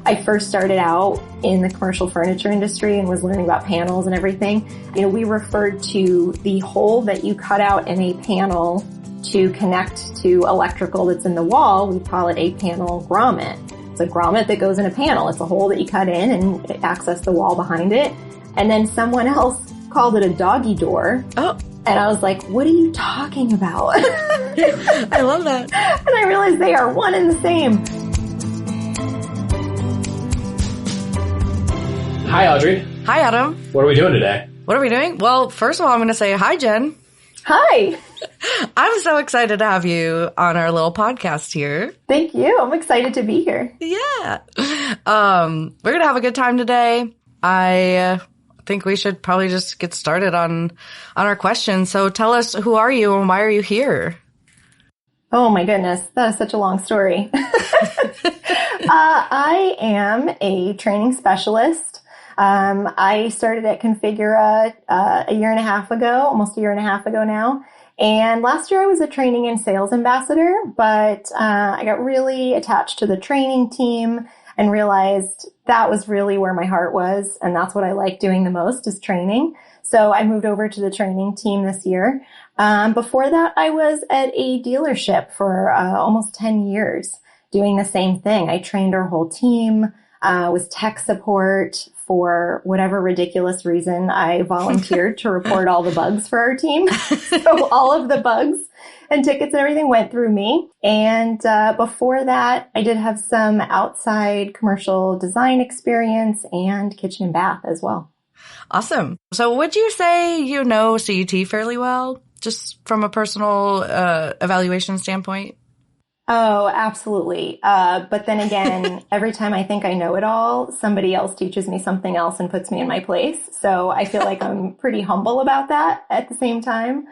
I first started out in the commercial furniture industry and was learning about panels and everything, we referred to the hole that you cut out in a panel to connect to electrical that's in the wall. We call it a panel grommet. It's a grommet that goes in a panel. It's a hole that you cut in and access the wall behind it. And then someone else called it a doggy door. Oh. And I was like, what are you talking about? I love that. And I realized they are one and the same. Hi, Audrey. Hi, Adam. What are we doing today? What are we doing? Well, first of all, I'm going to say hi, Jen. Hi. I'm so excited to have you on our little podcast here. Thank you. I'm excited to be here. Yeah. We're going to have a good time today. I think we should probably just get started on our questions. So tell us, who are you and why are you here? Oh my goodness. That is such a long story. I am a training specialist. I started at Configura a year and a half ago, almost a year and a half ago now. And last year I was a training and sales ambassador, but I got really attached to the training team and realized that was really where my heart was. And that's what I like doing the most is training. So I moved over to the training team this year. Before that, I was at a dealership for almost 10 years doing the same thing. I trained our whole team, was tech support. For whatever ridiculous reason, I volunteered to report all the bugs for our team. So all of the bugs and tickets and everything went through me. And before that, I did have some outside commercial design experience and kitchen and bath as well. Awesome. So would you say you know CUT fairly well, just from a personal evaluation standpoint? Oh, absolutely. But then again, every time I think I know it all, somebody else teaches me something else and puts me in my place. So I feel like I'm pretty humble about that at the same time.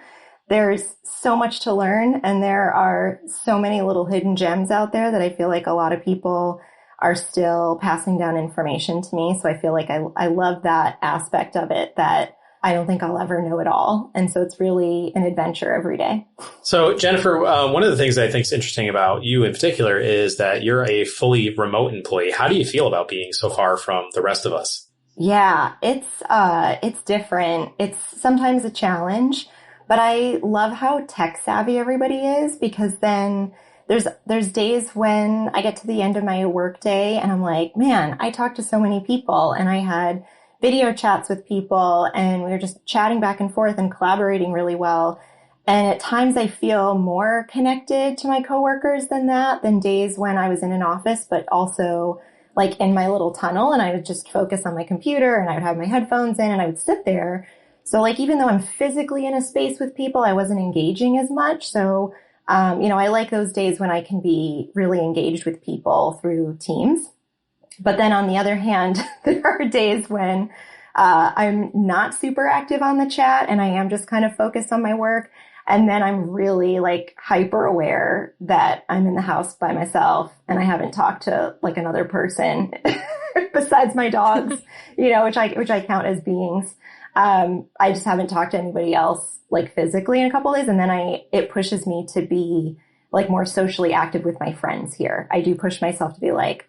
There's so much to learn, and there are so many little hidden gems out there that I feel like a lot of people are still passing down information to me. So I feel like I love that aspect of it, that I don't think I'll ever know it all. And so it's really an adventure every day. So, Jennifer, one of the things that I think is interesting about you in particular is that you're a fully remote employee. How do you feel about being so far from the rest of us? Yeah, it's different. It's sometimes a challenge, but I love how tech savvy everybody is, because then there's days when I get to the end of my work day and I'm like, man, I talked to so many people and I had video chats with people and we were just chatting back and forth and collaborating really well. And at times I feel more connected to my coworkers than days when I was in an office, but also like in my little tunnel, and I would just focus on my computer and I would have my headphones in and I would sit there. So like, even though I'm physically in a space with people, I wasn't engaging as much. So, I like those days when I can be really engaged with people through Teams. But then on the other hand, there are days when I'm not super active on the chat and I am just kind of focused on my work. And then I'm really like hyper aware that I'm in the house by myself and I haven't talked to like another person besides my dogs, which I count as beings. I just haven't talked to anybody else like physically in a couple of days. And then it pushes me to be like more socially active with my friends here. I do push myself to be like,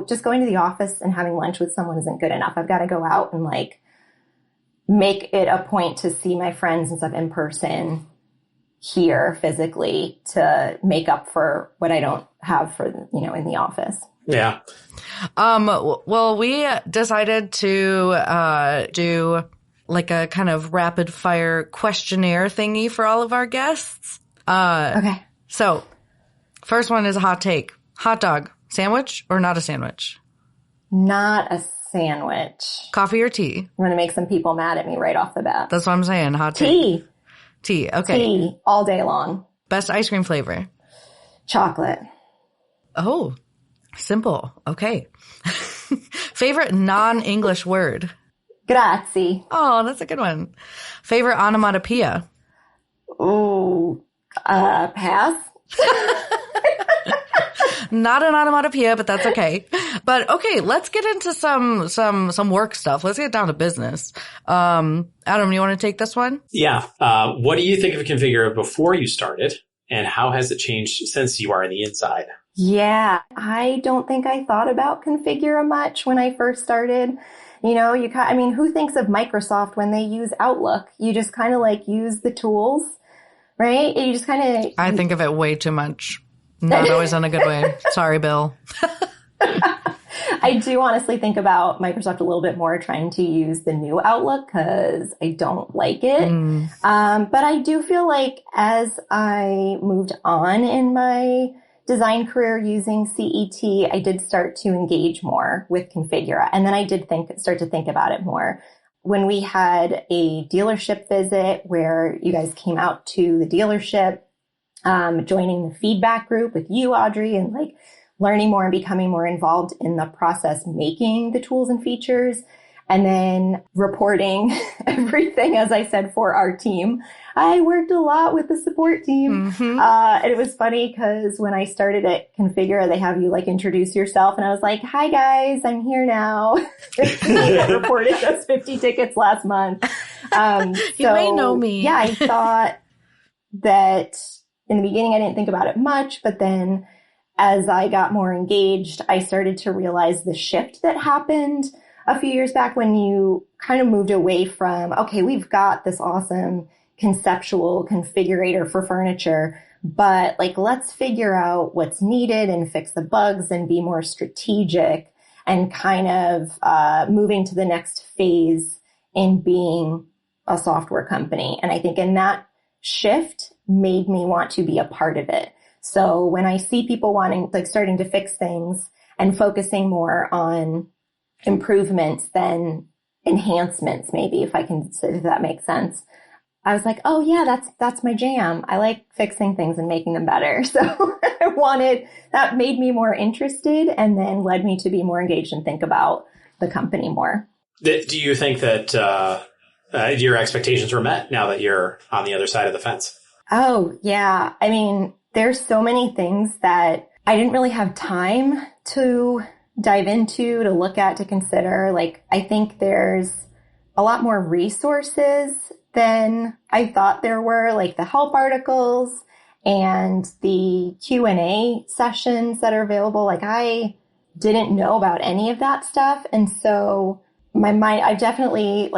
just going to the office and having lunch with someone isn't good enough. I've got to go out and like make it a point to see my friends and stuff in person here physically to make up for what I don't have for, in the office. Yeah. Well, we decided to do like a kind of rapid fire questionnaire thingy for all of our guests. Okay. So, first one is a hot take. Hot dog, sandwich or not a sandwich? Not a sandwich. Coffee or tea? I'm going to make some people mad at me right off the bat. That's what I'm saying, hot take. Tea. Tea, okay. Tea, all day long. Best ice cream flavor? Chocolate. Oh, simple. Okay. Favorite non-English word? Grazie. Oh, that's a good one. Favorite onomatopoeia? Ooh, pass. Not an onomatopoeia, but that's okay. But okay, let's get into some work stuff. Let's get down to business. Adam, you want to take this one? Yeah. What do you think of Configura before you started, and how has it changed since you are on the inside? Yeah, I don't think I thought about Configura much when I first started. I mean, who thinks of Microsoft when they use Outlook? You just kind of like use the tools, right? You just kind I of, think of it way too much. Not always in a good way. Sorry, Bill. I do honestly think about Microsoft a little bit more trying to use the new Outlook because I don't like it. But I do feel like as I moved on in my design career using CET, I did start to engage more with Configura. And then I did start to think about it more. When we had a dealership visit where you guys came out to the dealership, joining the feedback group with you, Audrey, and like learning more and becoming more involved in the process, making the tools and features, and then reporting everything, as I said, for our team. I worked a lot with the support team. And it was funny because when I started at Configura, they have you like introduce yourself. And I was like, hi guys, I'm here now. I reported those 50 tickets last month. You may know me. Yeah, I thought that in the beginning, I didn't think about it much, but then as I got more engaged, I started to realize the shift that happened a few years back when you kind of moved away from, okay, we've got this awesome conceptual configurator for furniture, but like, let's figure out what's needed and fix the bugs and be more strategic and kind of moving to the next phase in being a software company. And I think in that shift made me want to be a part of it. So when I see people starting to fix things and focusing more on improvements than enhancements, maybe if that makes sense, I was like, oh yeah, that's my jam. I like fixing things and making them better. So that made me more interested and then led me to be more engaged and think about the company more. Do you think that your expectations were met now that you're on the other side of the fence? Oh yeah. I mean, there's so many things that I didn't really have time to dive into, to look at, to consider. Like, I think there's a lot more resources than I thought there were, like the help articles and the Q&A sessions that are available. Like, I didn't know about any of that stuff. And so my mind, I definitely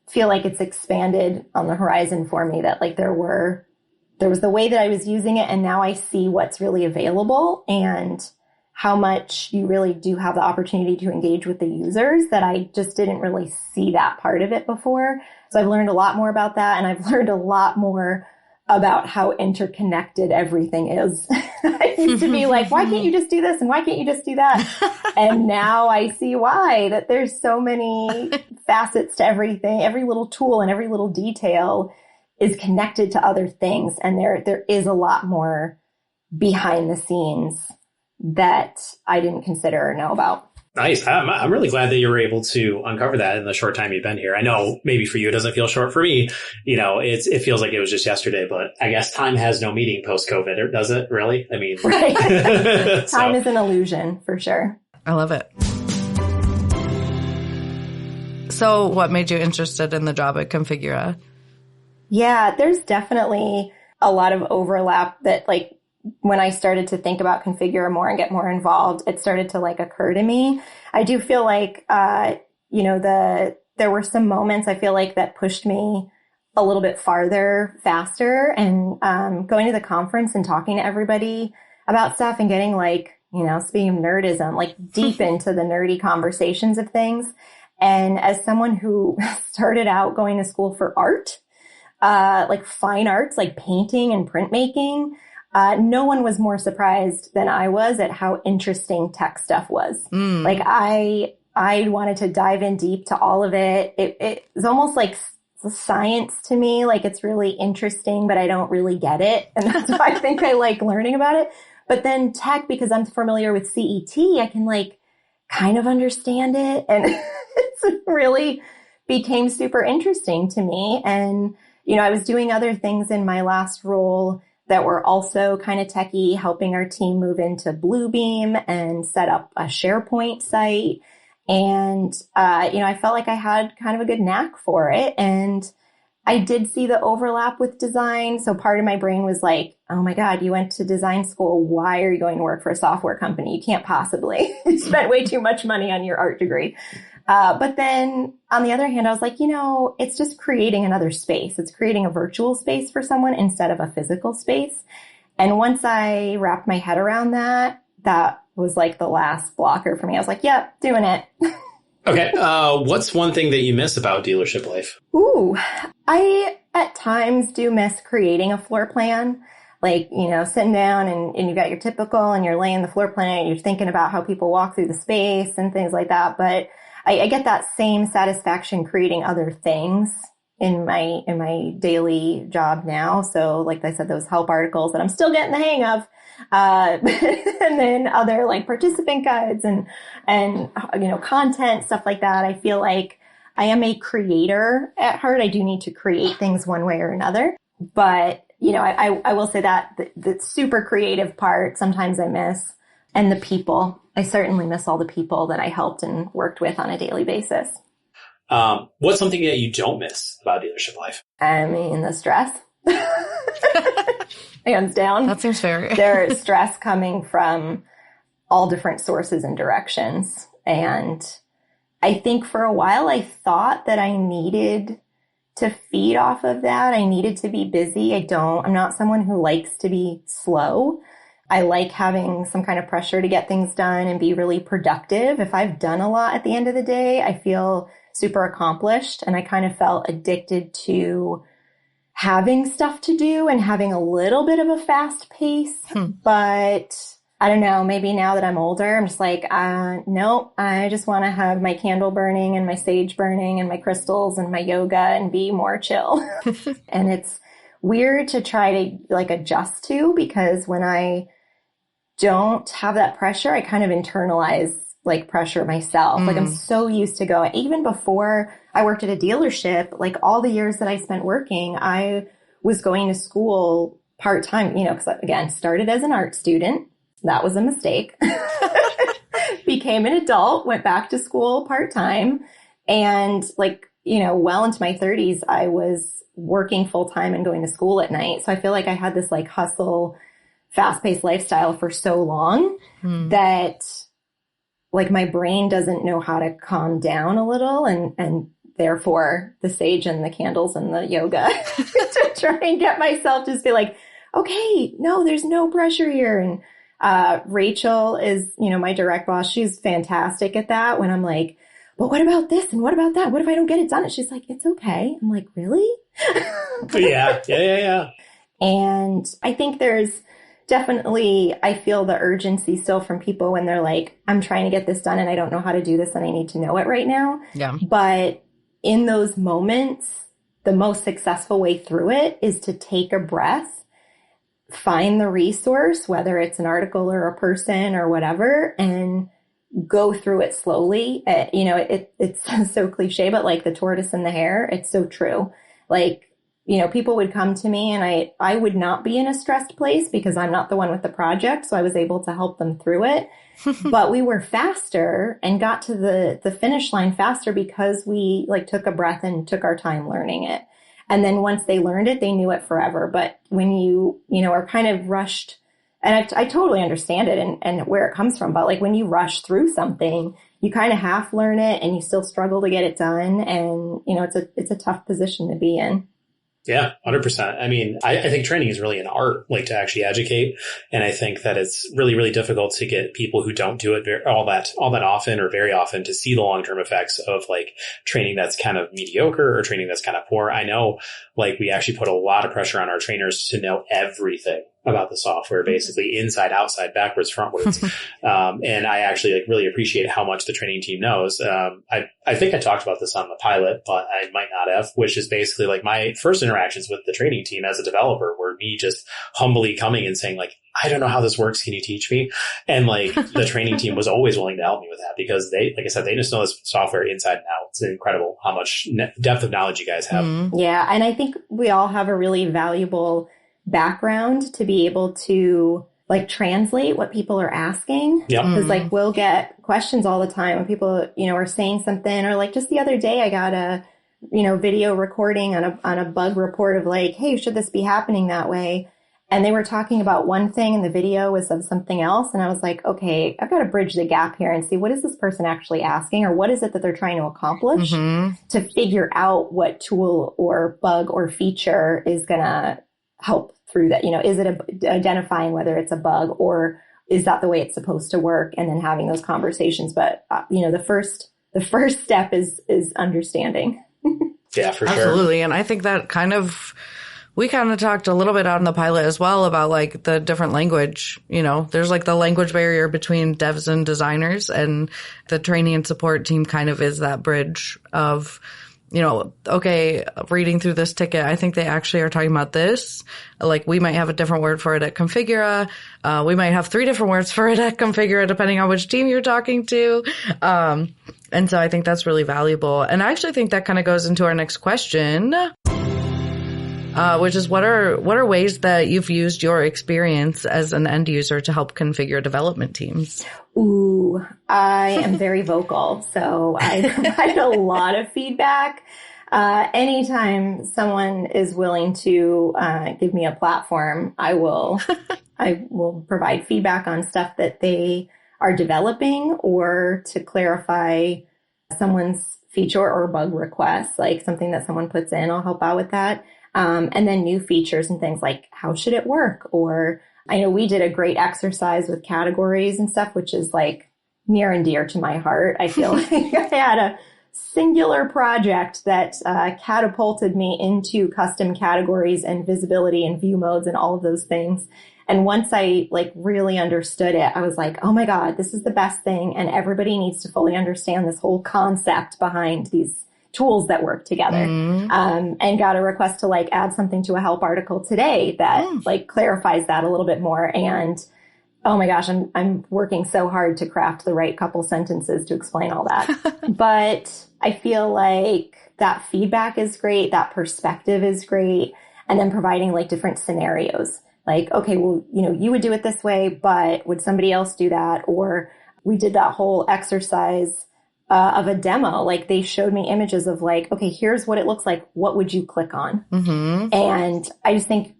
feel like it's expanded on the horizon for me, that like there was the way that I was using it, and now I see what's really available and how much you really do have the opportunity to engage with the users, that I just didn't really see that part of it before. So I've learned a lot more about that, and I've learned a lot more about how interconnected everything is. I used to be like, why can't you just do this? And why can't you just do that? And now I see why, that there's so many facets to everything. Every little tool and every little detail is connected to other things. And there is a lot more behind the scenes that I didn't consider or know about. Nice. I'm really glad that you were able to uncover that in the short time you've been here. I know maybe for you it doesn't feel short. For me, it feels like it was just yesterday, but I guess time has no meaning post-COVID, or does it really? I mean, right. Time is an illusion for sure. I love it. So what made you interested in the job at Configura? Yeah, there's definitely a lot of overlap that when I started to think about Configura more and get more involved, it started to occur to me. I do feel like, there were some moments I feel like that pushed me a little bit farther, faster, and going to the conference and talking to everybody about stuff and getting speaking of nerdism, deep into the nerdy conversations of things. And as someone who started out going to school for art, fine arts, like painting and printmaking, no one was more surprised than I was at how interesting tech stuff was. I wanted to dive in deep to all of it. It was almost like science to me. It's really interesting, but I don't really get it. And that's why I think I like learning about it. But then tech, because I'm familiar with CET, I can kind of understand it. And it's really became super interesting to me. And, I was doing other things in my last role that were also kind of techie, helping our team move into Bluebeam and set up a SharePoint site. And, I felt like I had kind of a good knack for it. And I did see the overlap with design. So part of my brain was like, oh my God, you went to design school. Why are you going to work for a software company? You can't possibly. You spent way too much money on your art degree. But then on the other hand, I was like, it's just creating another space. It's creating a virtual space for someone instead of a physical space. And once I wrapped my head around that, that was like the last blocker for me. I was like, yep, doing it. Okay. What's one thing that you miss about dealership life? Ooh, I at times do miss creating a floor plan. Like, sitting down and you got your typical and you're laying the floor plan and you're thinking about how people walk through the space and things like that. But I get that same satisfaction creating other things in my daily job now. So like I said, those help articles that I'm still getting the hang of. And then other like participant guides and content, stuff like that. I feel like I am a creator at heart. I do need to create things one way or another. But, I will say that the super creative part sometimes I miss, and the people. I certainly miss all the people that I helped and worked with on a daily basis. What's something that you don't miss about dealership life? I mean, the stress. Hands down. That seems fair. There's stress coming from all different sources and directions. And I think for a while I thought that I needed to feed off of that. I needed to be busy. I'm not someone who likes to be slow. I like having some kind of pressure to get things done and be really productive. If I've done a lot at the end of the day, I feel super accomplished. And I kind of felt addicted to having stuff to do and having a little bit of a fast pace. But I don't know, maybe now that I'm older, I'm just like, no, I just want to have my candle burning and my sage burning and my crystals and my yoga and be more chill. And it's weird to try to like adjust to, because when I don't have that pressure, I kind of internalize like pressure myself. Like I'm so used to going, even before I worked at a dealership, like all the years that I spent working, I was going to school part-time, because again, started as an art student. That was a mistake. Became an adult, went back to school part-time, and well into my 30s, I was working full-time and going to school at night. So I feel like I had this like hustle, fast-paced lifestyle for so long that like my brain doesn't know how to calm down a little, and therefore the sage and the candles and the yoga to try and get myself to just be like, okay, no, there's no pressure here. And Rachel is, my direct boss. She's fantastic at that. When I'm like, but what about this? And what about that? What if I don't get it done? And she's like, it's okay. I'm like, really? Yeah. And I think there's definitely, I feel the urgency still from people when they're like, I'm trying to get this done and I don't know how to do this and I need to know it right now. Yeah. But in those moments, the most successful way through it is to take a breath, find the resource, whether it's an article or a person or whatever, and go through it slowly. It's so cliche, but like the tortoise and the hare, it's so true. Like, people would come to me and I would not be in a stressed place because I'm not the one with the project. So I was able to help them through it, but we were faster and got to the finish line faster because we like took a breath and took our time learning it. And then once they learned it, they knew it forever. But when you are kind of rushed, and I totally understand it and where it comes from, but like when you rush through something, you kind of half learn it and you still struggle to get it done. And, it's a tough position to be in. Yeah, 100%. I mean, I think training is really an art, like to actually educate. And I think that it's really, really difficult to get people who don't do it all that often or very often to see the long-term effects of like training that's kind of mediocre or training that's kind of poor. I know like we actually put a lot of pressure on our trainers to know everything about the software, basically inside, outside, backwards, frontwards. And I actually like really appreciate how much the training team knows. I think I talked about this on the pilot, but I might not have, which is basically like my first interactions with the training team as a developer were me just humbly coming and saying like, I don't know how this works. Can you teach me? And like the training team was always willing to help me with that because they, like I said, they just know this software inside and out. It's incredible how much depth of knowledge you guys have. Yeah. And I think we all have a really valuable background to be able to like translate what people are asking. Yep. Because like we'll get questions all the time when people, are saying something, or like just the other day I got video recording on a bug report of like, hey, should this be happening that way? And they were talking about one thing and the video was of something else. And I was like, okay, I've got to bridge the gap here and see what is this person actually asking, or what is it that they're trying to accomplish to figure out what tool or bug or feature is going to help through that. Is it identifying whether it's a bug, or is that the way it's supposed to work? And then having those conversations. But, the first step is understanding. Yeah, for sure. Absolutely. And I think that we kind of talked a little bit on the pilot as well about like the different language, there's like the language barrier between devs and designers, and the training and support team kind of is that bridge of, okay, reading through this ticket, I think they actually are talking about this. Like we might have a different word for it at Configura. We might have 3 different words for it at Configura, depending on which team you're talking to. And so I think that's really valuable. And I actually think that kind of goes into our next question. Which is what are ways that you've used your experience as an end user to help configure development teams? Ooh, I am very vocal, so I provide a lot of feedback. Anytime someone is willing to give me a platform, I will provide feedback on stuff that they are developing, or to clarify someone's feature or bug request, like something that someone puts in, I'll help out with that. And then new features and things like, how should it work? Or I know we did a great exercise with categories and stuff, which is like near and dear to my heart. I feel like I had a singular project that catapulted me into custom categories and visibility and view modes and all of those things. And once I like really understood it, I was like, oh my God, this is the best thing. And everybody needs to fully understand this whole concept behind these tools that work together. And got a request to like add something to a help article today that like clarifies that a little bit more. And oh my gosh, I'm working so hard to craft the right couple sentences to explain all that. But I feel like that feedback is great. That perspective is great. And then providing like different scenarios. Like, okay, well, you would do it this way, but would somebody else do that? Or we did that whole exercise of a demo. Like they showed me images of like, okay, here's what it looks like. What would you click on? And I just think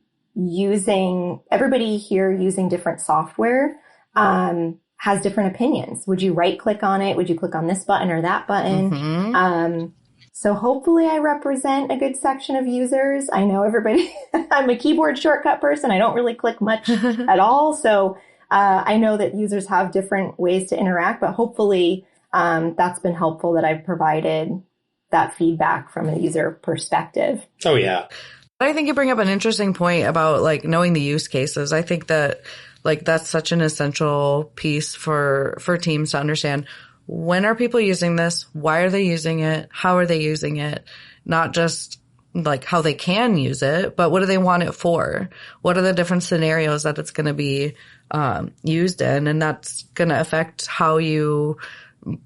everybody here using different software, has different opinions. Would you right click on it? Would you click on this button or that button? So hopefully I represent a good section of users. I know everybody, I'm a keyboard shortcut person. I don't really click much at all. So, I know that users have different ways to interact, but hopefully, that's been helpful that I've provided that feedback from a user perspective. Oh, yeah. I think you bring up an interesting point about like knowing the use cases. I think that like that's such an essential piece for teams to understand. When are people using this? Why are they using it? How are they using it? Not just like how they can use it, but what do they want it for? What are the different scenarios that it's going to be used in? And that's going to affect how you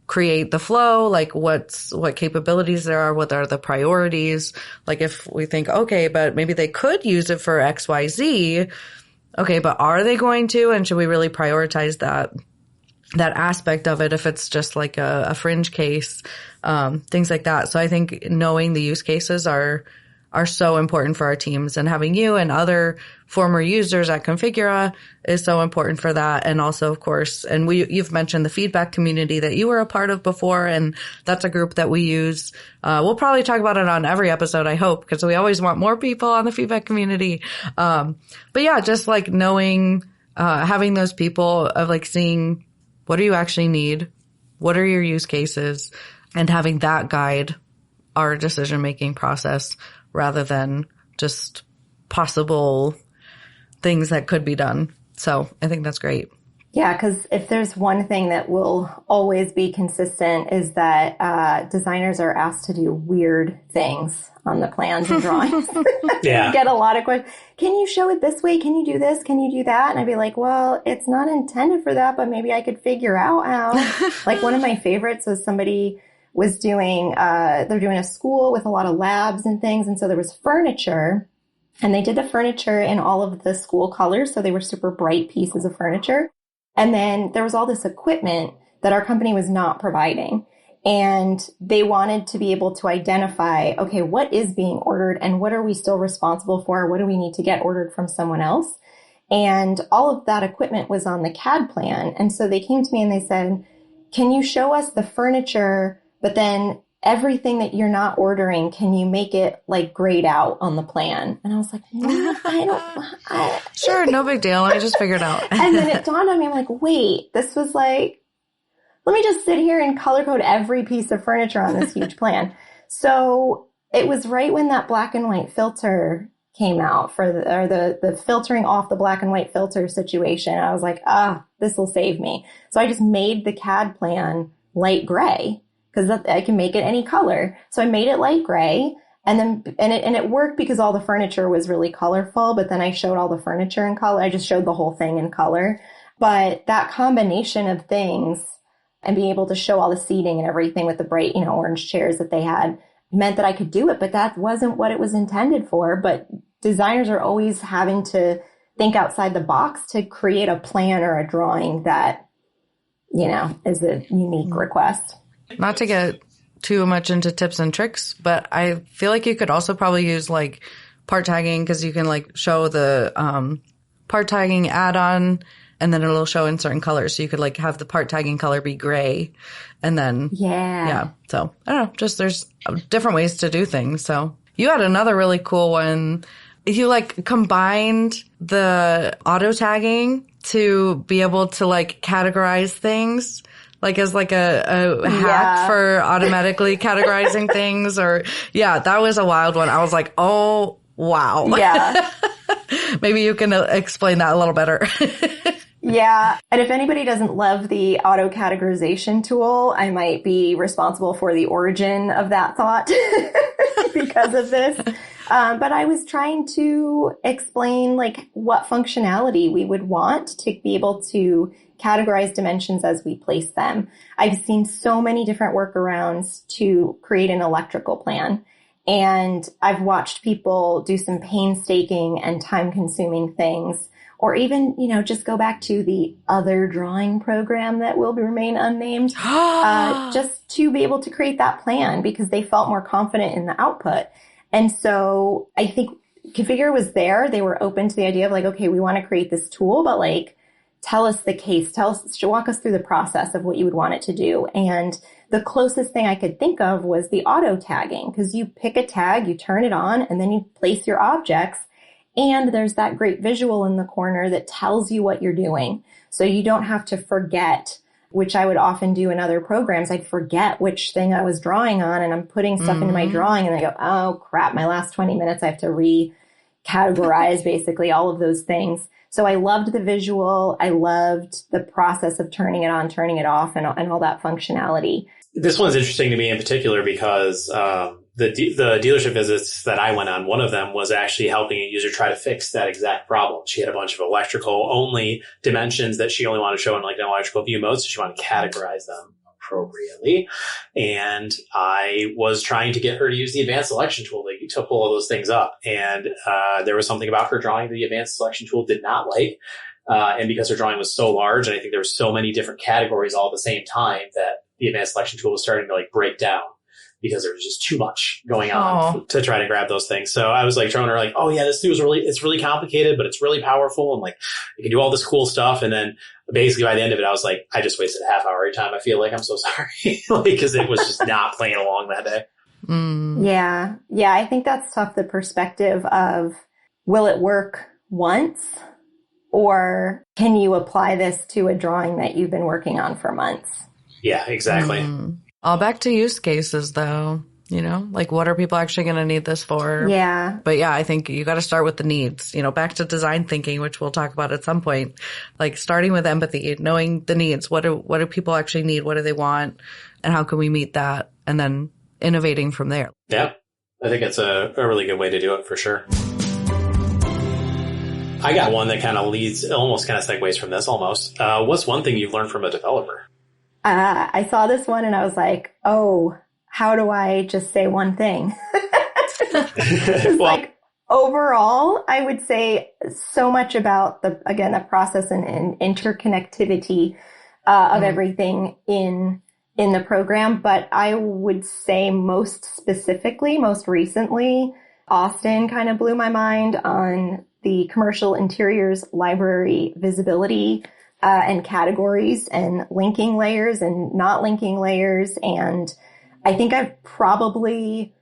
create the flow, like what capabilities there are, what are the priorities. Like if we think, okay, but maybe they could use it for XYZ. Okay, but are they going to? And should we really prioritize that aspect of it if it's just like a fringe case, things like that. So I think knowing the use cases are so important for our teams, and having you and other former users at Configura is so important for that. And also, of course, and you've mentioned the feedback community that you were a part of before, and that's a group that we use. We'll probably talk about it on every episode, I hope, because we always want more people on the feedback community. But yeah, just like knowing, having those people of like seeing what do you actually need? What are your use cases? And having that guide our decision-making process rather than just possible things that could be done. So I think that's great. Yeah, because if there's one thing that will always be consistent is that designers are asked to do weird things on the plans and drawings. Yeah. You get a lot of questions. Can you show it this way? Can you do this? Can you do that? And I'd be like, well, it's not intended for that, but maybe I could figure out how. Like one of my favorites was somebody was doing, they're doing a school with a lot of labs and things. And so there was furniture, and they did the furniture in all of the school colors. So they were super bright pieces of furniture. And then there was all this equipment that our company was not providing. And they wanted to be able to identify, okay, what is being ordered and what are we still responsible for? What do we need to get ordered from someone else? And all of that equipment was on the CAD plan. And so they came to me and they said, can you show us the furniture, but then everything that you're not ordering, can you make it like grayed out on the plan? And I was like, Sure, no big deal. I just figured out. And then it dawned on me, I'm like, wait, this was like, let me just sit here and color code every piece of furniture on this huge plan. So it was right when that black and white filter came out for the filtering off the black and white filter situation. I was like, this will save me. So I just made the CAD plan light gray because I can make it any color. So I made it light gray, and it worked because all the furniture was really colorful, but then I showed all the furniture in color. I just showed the whole thing in color. But that combination of things and being able to show all the seating and everything with the bright, orange chairs that they had meant that I could do it, but that wasn't what it was intended for. But designers are always having to think outside the box to create a plan or a drawing that, is a unique request. Not to get too much into tips and tricks, but I feel like you could also probably use like part tagging, because you can like show the part tagging add-on, and then it'll show in certain colors. So you could like have the part tagging color be gray, and then yeah. So I don't know, just there's different ways to do things. So you had another really cool one. You like combined the auto tagging to be able to like categorize things, like as like a hack for automatically categorizing things. Or that was a wild one. I was like, oh wow. Yeah. Maybe you can explain that a little better. Yeah. And if anybody doesn't love the auto categorization tool, I might be responsible for the origin of that thought because of this. But I was trying to explain like what functionality we would want to be able to categorize dimensions as we place them. I've seen so many different workarounds to create an electrical plan. And I've watched people do some painstaking and time-consuming things, or even, just go back to the other drawing program that will remain unnamed, just to be able to create that plan because they felt more confident in the output. And so I think Configura was there. They were open to the idea of like, okay, we want to create this tool, but like, tell us the case, walk us through the process of what you would want it to do. And the closest thing I could think of was the auto tagging, because you pick a tag, you turn it on, and then you place your objects. And there's that great visual in the corner that tells you what you're doing. So you don't have to forget, which I would often do in other programs. I'd forget which thing I was drawing on, and I'm putting stuff into my drawing, and I go, oh crap, my last 20 minutes, I have to recategorize basically all of those things. So I loved the visual. I loved the process of turning it on, turning it off, and all that functionality. This one's interesting to me in particular because the dealership visits that I went on, one of them was actually helping a user try to fix that exact problem. She had a bunch of electrical only dimensions that she only wanted to show in like an electrical view mode, so she wanted to categorize them appropriately. And I was trying to get her to use the advanced selection tool to pull all those things up. And there was something about her drawing that the advanced selection tool did not like. And because her drawing was so large, and I think there were so many different categories all at the same time, that the advanced selection tool was starting to like break down because there was just too much going on to try to grab those things. So I was like showing her like, oh yeah, this tool is it's really complicated, but it's really powerful. And like, you can do all this cool stuff. And then basically by the end of it, I was like, I just wasted a half hour every time. I feel like I'm so sorry. Because it was just not playing along that day. Yeah. Yeah. I think that's tough. The perspective of, will it work once? Or can you apply this to a drawing that you've been working on for months? Yeah, exactly. All back to use cases though, like what are people actually going to need this for? Yeah. But yeah, I think you got to start with the needs, back to design thinking, which we'll talk about at some point, like starting with empathy, knowing the needs. What do people actually need? What do they want? And how can we meet that? And then innovating from there. Yeah. I think it's a really good way to do it for sure. I got one that kind of almost kind of segues from this almost. What's one thing you've learned from a developer? I saw this one and I was like, oh, how do I just say one thing? Like overall, I would say so much about the process and interconnectivity of everything in in the program, but I would say most recently, Austin kind of blew my mind on the commercial interiors library visibility and categories and linking layers and not linking layers. And I think I've probably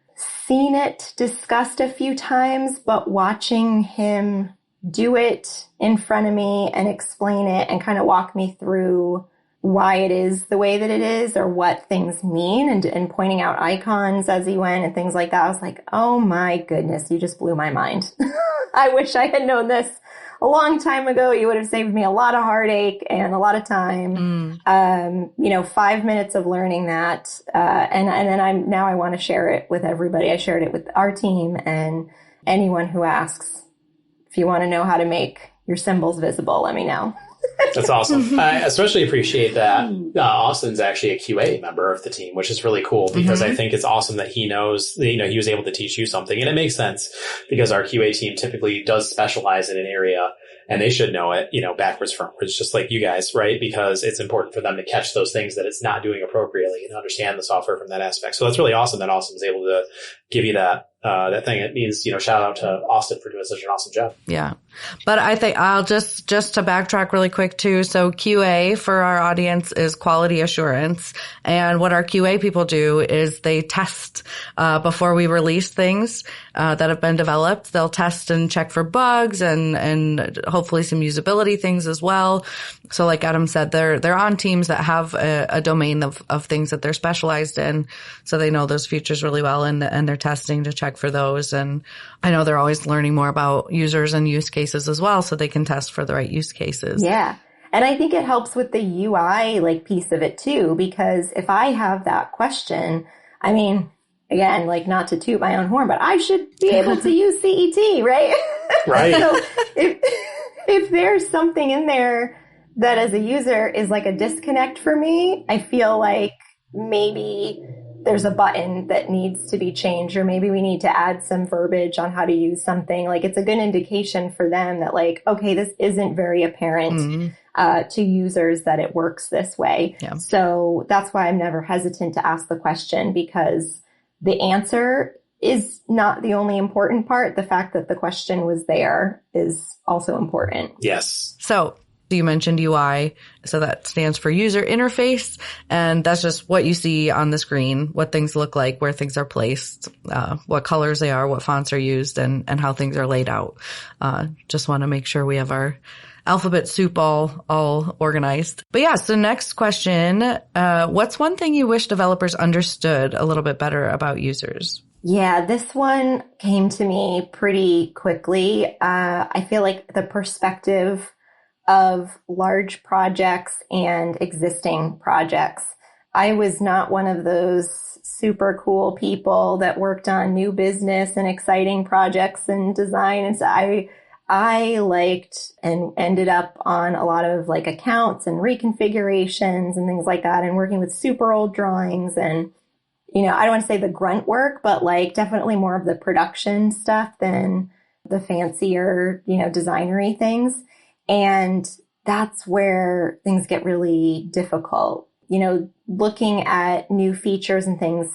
seen it discussed a few times, but watching him do it in front of me and explain it and kind of walk me through why it is the way that it is or what things mean and pointing out icons as he went and things like that. I was like, oh my goodness, you just blew my mind. I wish I had known this a long time ago. You would have saved me a lot of heartache and a lot of time. 5 minutes of learning that. And then I want to share it with everybody. I shared it with our team and anyone who asks, if you want to know how to make your symbols visible, let me know. That's awesome. I especially appreciate that Austin's actually a QA member of the team, which is really cool because I think it's awesome that he knows, he was able to teach you something. And it makes sense because our QA team typically does specialize in an area and they should know it, backwards, frontwards, just like you guys, right? Because it's important for them to catch those things that it's not doing appropriately and understand the software from that aspect. So that's really awesome that Austin was able to give you that thing. It means, shout out to Austin for doing such an awesome job. Yeah. But I think I'll just to backtrack really quick too. So QA for our audience is quality assurance. And what our QA people do is they test, before we release things, that have been developed. They'll test and check for bugs and hopefully some usability things as well. So like Adam said, they're on teams that have a domain of things that they're specialized in. So they know those features really well and they're testing to check for those. And I know they're always learning more about users and use cases as well, so they can test for the right use cases. Yeah. And I think it helps with the UI piece of it too, because if I have that question, I mean, again, not to toot my own horn, but I should be able to use CET, right? Right. So if there's something in there that as a user is a disconnect for me, I feel like maybe there's a button that needs to be changed, or maybe we need to add some verbiage on how to use something. It's a good indication for them that okay, this isn't very apparent to users that it works this way. Yeah. So that's why I'm never hesitant to ask the question, because the answer is not the only important part. The fact that the question was there is also important. Yes. So you mentioned UI, so that stands for user interface, and that's just what you see on the screen, what things look like, where things are placed, what colors they are, what fonts are used, and how things are laid out. Just want to make sure we have our alphabet soup all organized. But yeah, so next question, what's one thing you wish developers understood a little bit better about users? Yeah, this one came to me pretty quickly. I feel like the perspective of large projects and existing projects. I was not one of those super cool people that worked on new business and exciting projects and design. And so I liked and ended up on a lot of accounts and reconfigurations and things like that, and working with super old drawings and, I don't want to say the grunt work, but definitely more of the production stuff than the fancier, designery things. And that's where things get really difficult. Looking at new features and things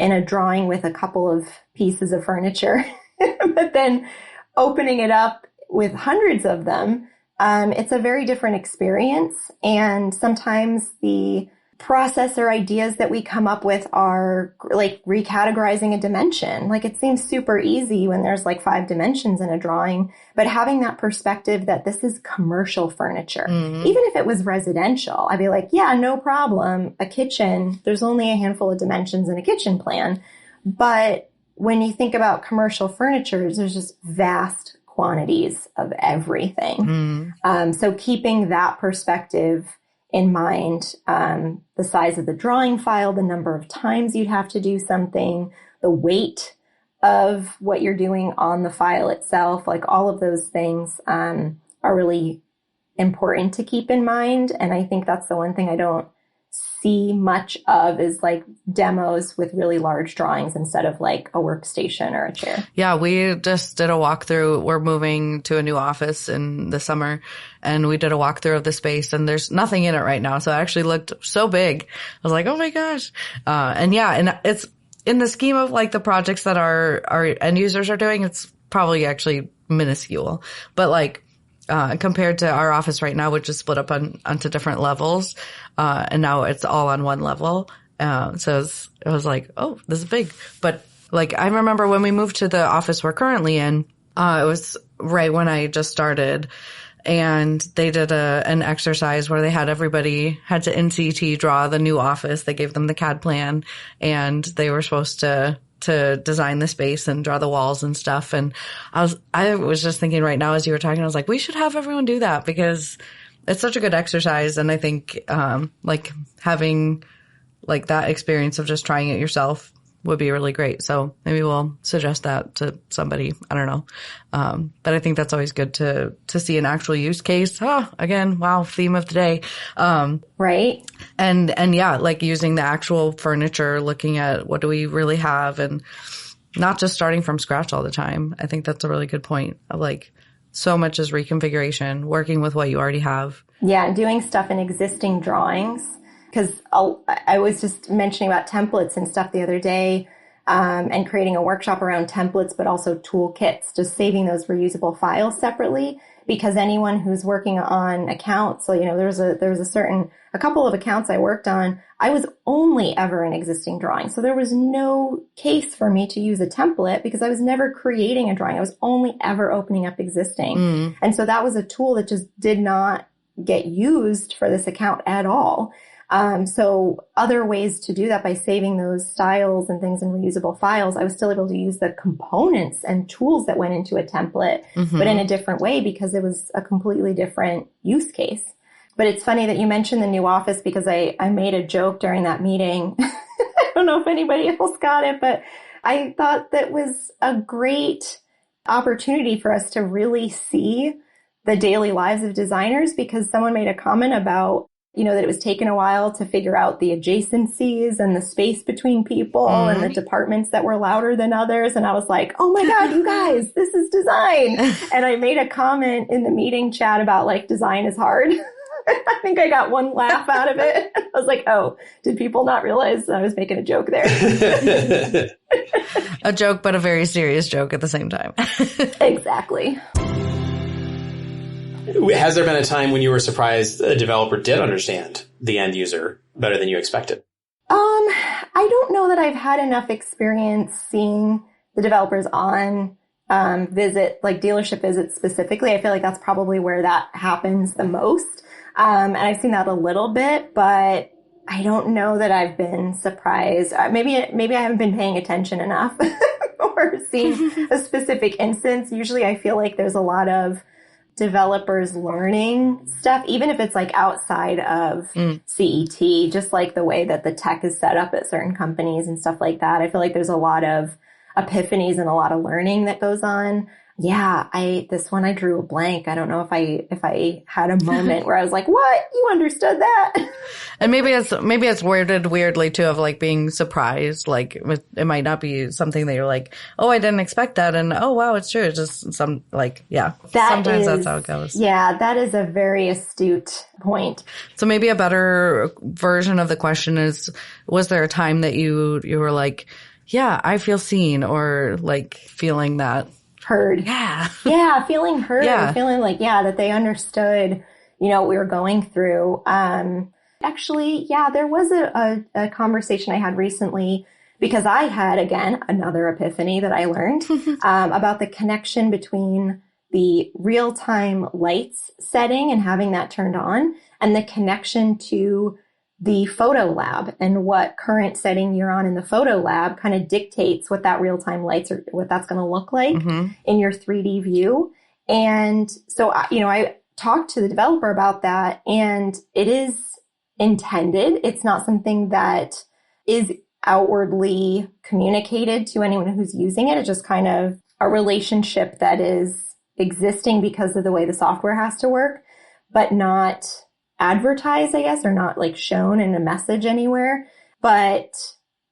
in a drawing with a couple of pieces of furniture, but then opening it up with hundreds of them, it's a very different experience. And sometimes the process or ideas that we come up with are recategorizing a dimension. It seems super easy when there's 5 dimensions in a drawing, but having that perspective that this is commercial furniture, even if it was residential, I'd be yeah, no problem. A kitchen, there's only a handful of dimensions in a kitchen plan. But when you think about commercial furniture, there's just vast quantities of everything. So keeping that perspective in mind, the size of the drawing file, the number of times you'd have to do something, the weight of what you're doing on the file itself, all of those things are really important to keep in mind. And I think that's the one thing I don't see much of is like demos with really large drawings instead of like a workstation or a chair. Yeah, we just did a walkthrough. We're moving to a new office in the summer, and we did a walkthrough of the space, and there's nothing in it right now. So it actually looked so big. I was like, oh my gosh. And it's in the scheme of like the projects that our end users are doing, it's probably actually minuscule. But like, compared to our office right now, which is split up onto different levels, and now it's all on one level. So it was like, oh, this is big. But like, I remember when we moved to the office we're currently in, it was right when I just started, and they did an exercise where they had everybody had to NCT draw the new office. They gave them the CAD plan, and they were supposed to design the space and draw the walls and stuff. And I was just thinking right now as you were talking, I was like, we should have everyone do that because it's such a good exercise. And I think, like having like that experience of just trying it yourself would be really great. So maybe we'll suggest that to somebody. I don't know. But I think that's always good to see an actual use case. Again, wow, theme of the day. Right. And yeah, like using the actual furniture, looking at what do we really have and not just starting from scratch all the time. I think that's a really good point of like so much is reconfiguration, working with what you already have. Yeah. Doing stuff in existing drawings. Because I was just mentioning about templates and stuff the other day, and creating a workshop around templates, but also toolkits, just saving those reusable files separately. Because anyone who's working on accounts, so there was a couple of accounts I worked on, I was only ever in existing drawings. So there was no case for me to use a template because I was never creating a drawing. I was only ever opening up existing. And so that was a tool that just did not get used for this account at all. So other ways to do that by saving those styles and things in reusable files, I was still able to use the components and tools that went into a template, but in a different way because it was a completely different use case. But it's funny that you mentioned the new office because I made a joke during that meeting. I don't know if anybody else got it, but I thought that was a great opportunity for us to really see the daily lives of designers because someone made a comment about that it was taking a while to figure out the adjacencies and the space between people and the departments that were louder than others. And I was like, oh my God, you guys, this is design. And I made a comment in the meeting chat about like design is hard. I think I got one laugh out of it. I was like, oh, did people not realize I was making a joke there? A joke, but a very serious joke at the same time. Exactly. Has there been a time when you were surprised a developer did understand the end user better than you expected? I don't know that I've had enough experience seeing the developers on dealership visits specifically. I feel like that's probably where that happens the most. And I've seen that a little bit, but I don't know that I've been surprised. Maybe I haven't been paying attention enough or seen a specific instance. Usually I feel like there's a lot of developers learning stuff, even if it's like outside of CET, just like the way that the tech is set up at certain companies and stuff like that. I feel like there's a lot of epiphanies and a lot of learning that goes on. Yeah, this one I drew a blank. I don't know if I had a moment where I was like, "What? You understood that?" And maybe it's worded weirdly too, of like being surprised. Like it might not be something that you're like, "Oh, I didn't expect that," and oh wow, it's true. It's just some like sometimes that's how it goes. Yeah, that is a very astute point. So maybe a better version of the question is: was there a time that you were like, "Yeah, I feel seen," or like feeling that? Heard. Yeah. Yeah. Feeling heard. Yeah. Feeling like, that they understood, what we were going through. Actually, there was a conversation I had recently because I had, again, another epiphany that I learned, about the connection between the real-time lights setting and having that turned on and the connection to the photo lab and what current setting you're on in the photo lab kind of dictates what that real-time lights or what that's going to look like in your 3D view. And so, I talked to the developer about that and it is intended. It's not something that is outwardly communicated to anyone who's using it. It's just kind of a relationship that is existing because of the way the software has to work, but not advertised, I guess, or not like shown in a message anywhere, but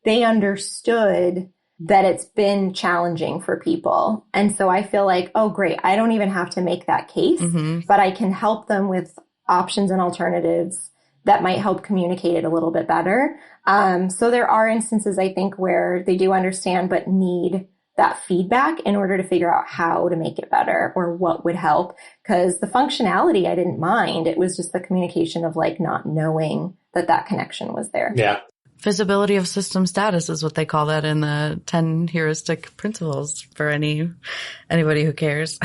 they understood that it's been challenging for people. And so I feel like, oh, great, I don't even have to make that case, but I can help them with options and alternatives that might help communicate it a little bit better. So there are instances, I think, where they do understand but need that feedback in order to figure out how to make it better or what would help. Because the functionality, I didn't mind. It was just the communication of like not knowing that that connection was there. Yeah. Visibility of system status is what they call that in the 10 heuristic principles for anybody who cares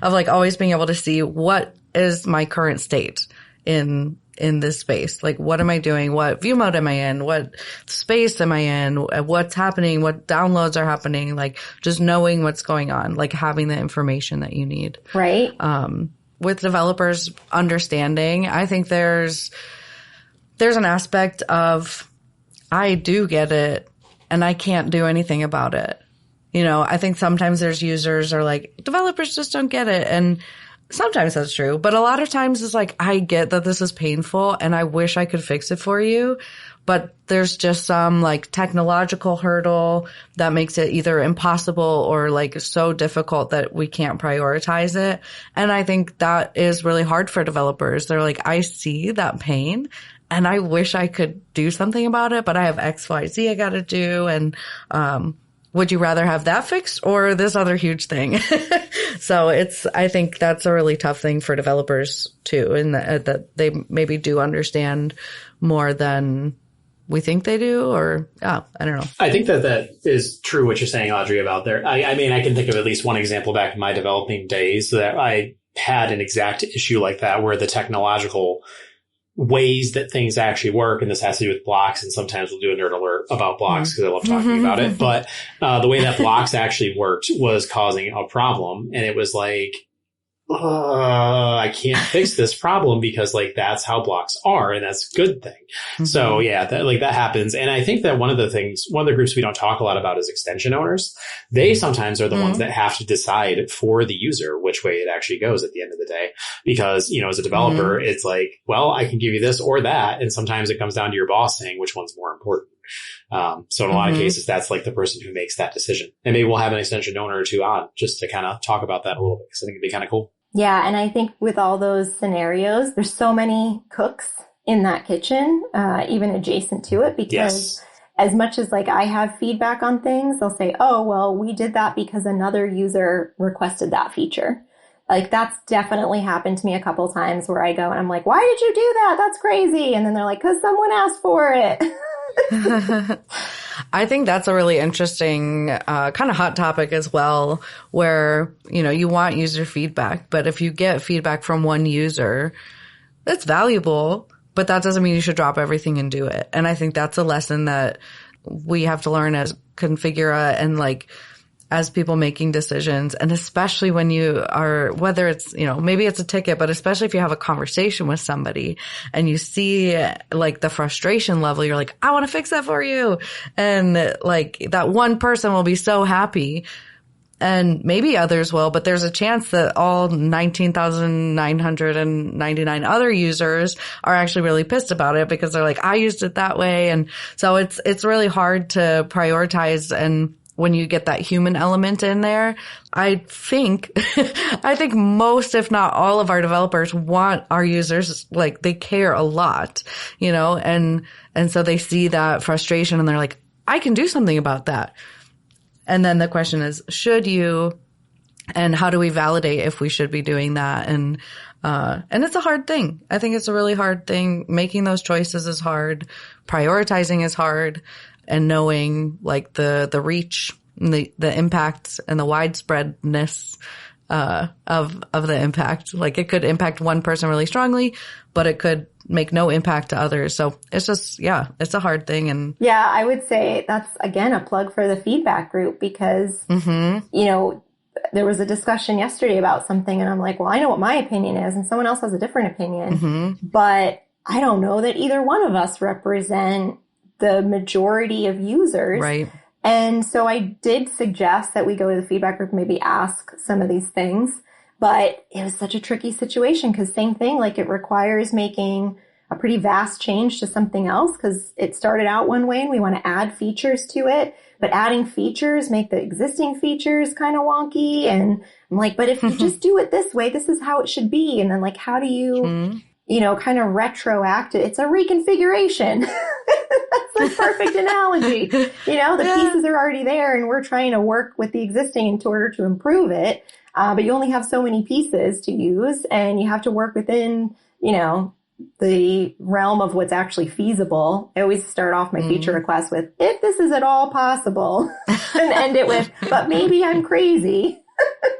of like always being able to see what is my current state in this space. Like, what am I doing? What view mode am I in? What space am I in? What's happening? What downloads are happening? Like just knowing what's going on, like having the information that you need. Right. With developers understanding, I think there's an aspect of, I do get it and I can't do anything about it. You know, I think sometimes there's users are like, developers just don't get it. And sometimes that's true. But a lot of times it's like, I get that this is painful and I wish I could fix it for you. But there's just some like technological hurdle that makes it either impossible or like so difficult that we can't prioritize it. And I think that is really hard for developers. They're like, I see that pain. And I wish I could do something about it, but I have X, Y, Z I got to do. And would you rather have that fixed or this other huge thing? So I think that's a really tough thing for developers too, and that they maybe do understand more than we think they do, or I don't know. I think that is true what you're saying, Audrey, about there. I mean, I can think of at least one example back in my developing days that I had an exact issue like that where the technological ways that things actually work, and this has to do with blocks, and sometimes we'll do a nerd alert about blocks because I love talking about it. But the way that blocks actually worked was causing a problem, and it was like, I can't fix this problem because like that's how blocks are, and that's a good thing. So yeah, that happens. And I think that one of the groups we don't talk a lot about is extension owners. They sometimes are the ones that have to decide for the user which way it actually goes at the end of the day. Because, you know, as a developer, it's like, well, I can give you this or that. And sometimes it comes down to your boss saying which one's more important. So in a lot of cases, that's like the person who makes that decision. And maybe we'll have an extension owner or two on just to kind of talk about that a little bit, because I think it'd be kind of cool. Yeah. And I think with all those scenarios, there's so many cooks in that kitchen, even adjacent to it, because as much as like I have feedback on things, they'll say, oh, well, we did that because another user requested that feature. Like that's definitely happened to me a couple times where I go and I'm like, why did you do that? That's crazy. And then they're like, because someone asked for it. I think that's a really interesting kind of hot topic as well, where, you know, you want user feedback, but if you get feedback from one user, that's valuable, but that doesn't mean you should drop everything and do it. And I think that's a lesson that we have to learn as Configura and like as people making decisions. And especially when you are, whether it's, you know, maybe it's a ticket, but especially if you have a conversation with somebody and you see like the frustration level, you're like, I want to fix that for you. And like that one person will be so happy. And maybe others will, but there's a chance that all 19,999 other users are actually really pissed about it because they're like, I used it that way. And so it's really hard to prioritize. And when you get that human element in there, I think most, if not all of our developers want our users, like they care a lot, you know, and so they see that frustration and they're like, I can do something about that. And then the question is, should you, and how do we validate if we should be doing that? And it's a hard thing. I think it's a really hard thing. Making those choices is hard. Prioritizing is hard. And knowing like the reach, and the impact and the widespreadness, of the impact. Like it could impact one person really strongly, but it could make no impact to others. So it's just, it's a hard thing. And yeah, I would say that's again a plug for the feedback group because, you know, there was a discussion yesterday about something and I'm like, well, I know what my opinion is and someone else has a different opinion, but I don't know that either one of us represent the majority of users. Right. And so I did suggest that we go to the feedback group, maybe ask some of these things. But it was such a tricky situation because same thing, like it requires making a pretty vast change to something else because it started out one way and we want to add features to it. But adding features make the existing features kind of wonky. And I'm like, but if you just do it this way, this is how it should be. And then like, how do you, kind of retroact it? It's a reconfiguration. That's a perfect analogy. The pieces are already there and we're trying to work with the existing in order to improve it. But you only have so many pieces to use and you have to work within, the realm of what's actually feasible. I always start off my feature request with, if this is at all possible, and end it with, but maybe I'm crazy.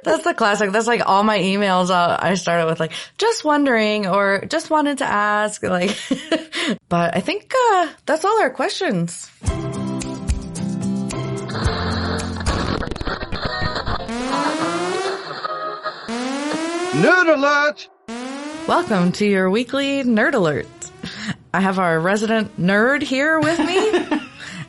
That's the classic. That's like all my emails. I started with like, just wondering or just wanted to ask. Like, but I think that's all our questions. Nerd alert! Welcome to your weekly Nerd Alert. I have our resident nerd here with me.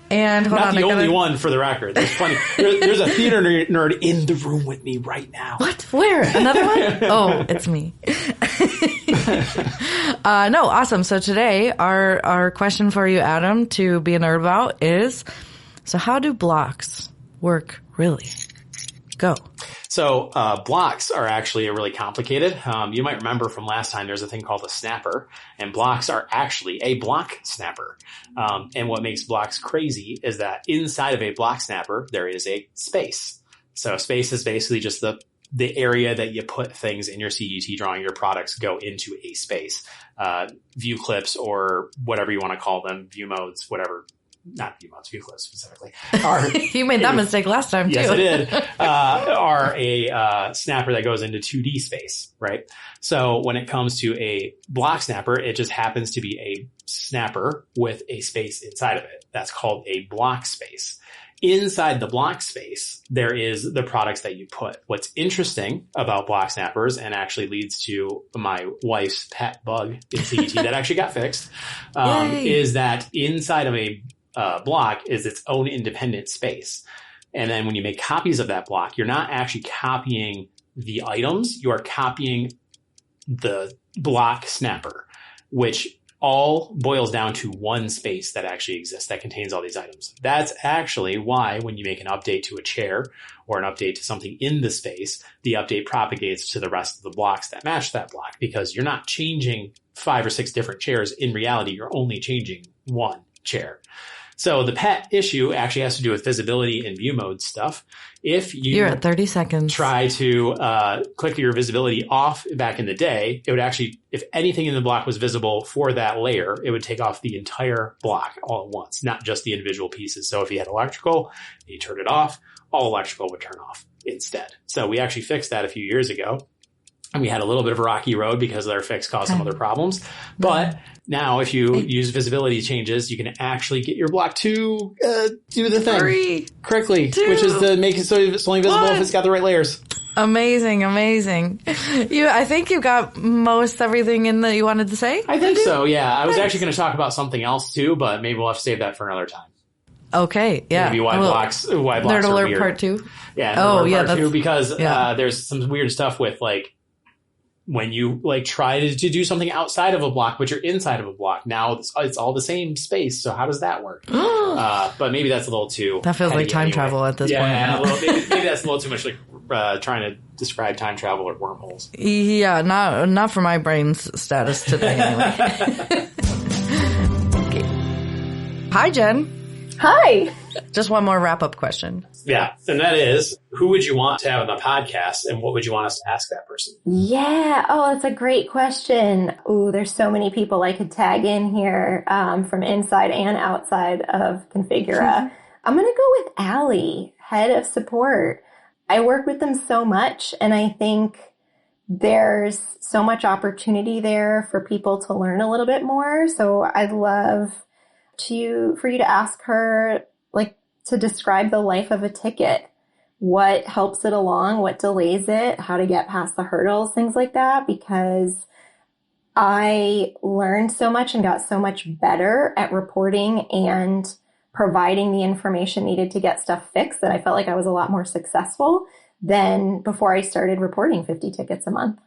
And hold Not on, the only one, for the record. There's plenty. There's a theater nerd in the room with me right now. What? Where? Another one? Oh, it's me. No, awesome. So today, our question for you, Adam, to be a nerd about is, so how do blocks work really? Go. So blocks are actually really complicated. You might remember from last time there's a thing called a snapper, and blocks are actually a block snapper. And what makes blocks crazy is that inside of a block snapper, there is a space. So space is basically just the area that you put things in your CGT drawing. Your products go into a space. View clips or whatever you want to call them, view modes, whatever. Not view modes, view clips specifically. You made that mistake last time, too. Yes, I did. Are a snapper that goes into 2D space, right? So when it comes to a block snapper, it just happens to be a snapper with a space inside of it. That's called a block space. Inside the block space, there is the products that you put. What's interesting about block snappers, and actually leads to my wife's pet bug in CGT that actually got fixed, is that inside of a block is its own independent space. And then when you make copies of that block, you're not actually copying the items, you are copying the block snapper, which all boils down to one space that actually exists that contains all these items. That's actually why when you make an update to a chair or an update to something in the space, the update propagates to the rest of the blocks that match that block, because you're not changing 5 or 6 different chairs. In reality, you're only changing one chair. So the pet issue actually has to do with visibility and view mode stuff. If you're at 30 seconds, try to click your visibility off back in the day, it would actually, if anything in the block was visible for that layer, it would take off the entire block all at once, not just the individual pieces. So if you had electrical, you turn it off, all electrical would turn off instead. So we actually fixed that a few years ago. And we had a little bit of a rocky road because their fix caused some other problems. But now if you use visibility changes, you can actually get your block to do the thing correctly, which is to make it so it's only visible if it's got the right layers. Amazing. I think you got most everything in that you wanted to say. I think so, yeah. I was actually going to talk about something else too, but maybe we'll have to save that for another time. Okay, yeah. Maybe why blocks Nerd are Alert weird. Part 2. Yeah, Part 2, because there's some weird stuff with like, when you like try to do something outside of a block, but you're inside of a block, now it's all the same space. So how does that work? But maybe that's a little too. That feels like time travel at this point. Yeah, maybe that's a little too much like trying to describe time travel or wormholes. Yeah, not for my brain's status today anyway. Okay. Hi, Jen. Hi. Just one more wrap-up question. Yeah, and that is, who would you want to have on the podcast, and what would you want us to ask that person? Yeah. Oh, that's a great question. Ooh, there's so many people I could tag in here from inside and outside of Configura. I'm going to go with Allie, head of support. I work with them so much, and I think there's so much opportunity there for people to learn a little bit more. So I'd love for you to ask her, like, to describe the life of a ticket. What helps it along? What delays it? How to get past the hurdles? Things like that. Because I learned so much and got so much better at reporting and providing the information needed to get stuff fixed that I felt like I was a lot more successful than before I started reporting 50 tickets a month.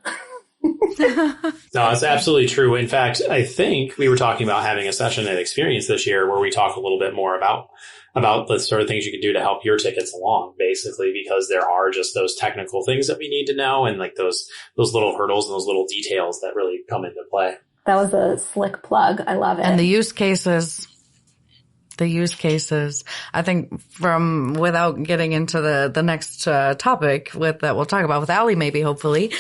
No, it's absolutely true. In fact, I think we were talking about having a session at Experience this year where we talk a little bit more about the sort of things you can do to help your tickets along, basically, because there are just those technical things that we need to know, and like those little hurdles and those little details that really come into play. That was a slick plug. I love it. And the use cases, I think without getting into the next topic that we'll talk about with Allie, maybe, hopefully,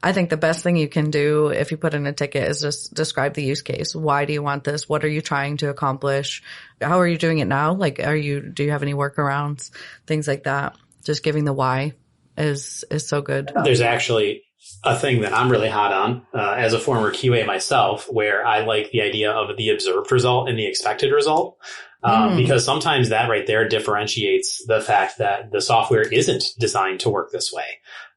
I think the best thing you can do if you put in a ticket is just describe the use case. Why do you want this? What are you trying to accomplish? How are you doing it now? Like, do you have any workarounds? Things like that. Just giving the why is so good. There's actually a thing that I'm really hot on as a former QA myself, where I like the idea of the observed result and the expected result. Because sometimes that right there differentiates the fact that the software isn't designed to work this way.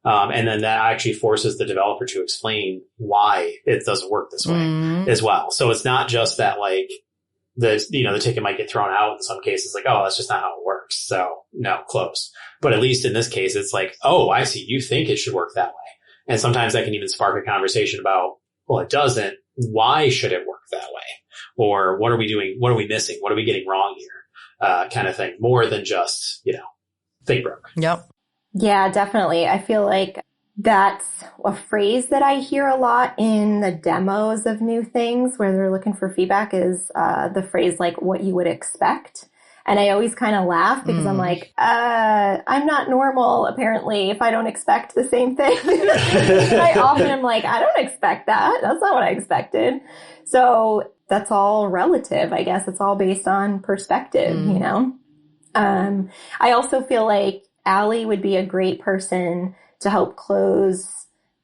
And then that actually forces the developer to explain why it doesn't work this way as well. So it's not just that like the ticket might get thrown out in some cases, like, oh, that's just not how it works. So no, close. But at least in this case, it's like, oh, I see. You think it should work that way. And sometimes that can even spark a conversation about, well, it doesn't. Why should it work that way? Or what are we doing? What are we missing? What are we getting wrong here? Kind of thing. More than just, think broke. Yep. Yeah, definitely. I feel like that's a phrase that I hear a lot in the demos of new things where they're looking for feedback is the phrase like what you would expect. And I always kind of laugh because I'm like, I'm not normal, apparently, if I don't expect the same thing. I often am like, I don't expect that. That's not what I expected. So that's all relative, I guess. It's all based on perspective, I also feel like Allie would be a great person to help close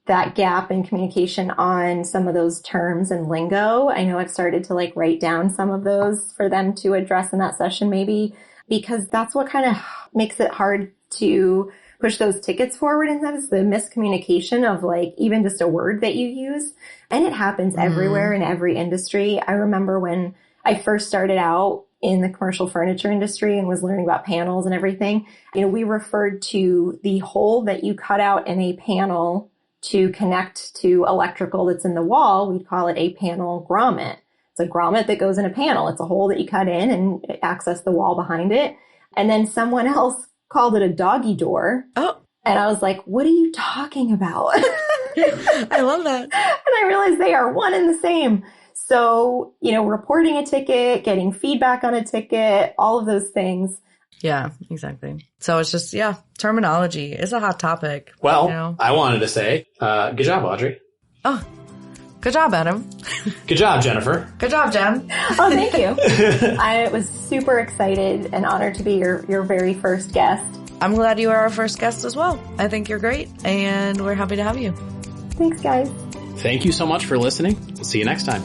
that gap in communication on some of those terms and lingo. I know I've started to write down some of those for them to address in that session maybe, because that's what kind of makes it hard to push those tickets forward. And that is the miscommunication of even just a word that you use. And it happens everywhere in every industry. I remember when I first started out in the commercial furniture industry and was learning about panels and everything, we referred to the hole that you cut out in a panel to connect to electrical that's in the wall. We'd call it a panel grommet. It's a grommet that goes in a panel. It's a hole that you cut in and access the wall behind it. And then someone else called it a doggy door. Oh. And I was like, what are you talking about? I love that. And I realized they are one and the same. So, reporting a ticket, getting feedback on a ticket, all of those things. Yeah, exactly. So it's just, terminology is a hot topic. Well, I wanted to say, good job, Audrey. Oh, good job, Adam. Good job, Jennifer. Good job, Jen. Oh, thank you. I was super excited and honored to be your very first guest. I'm glad you are our first guest as well. I think you're great, and we're happy to have you. Thanks, guys. Thank you so much for listening. We'll see you next time.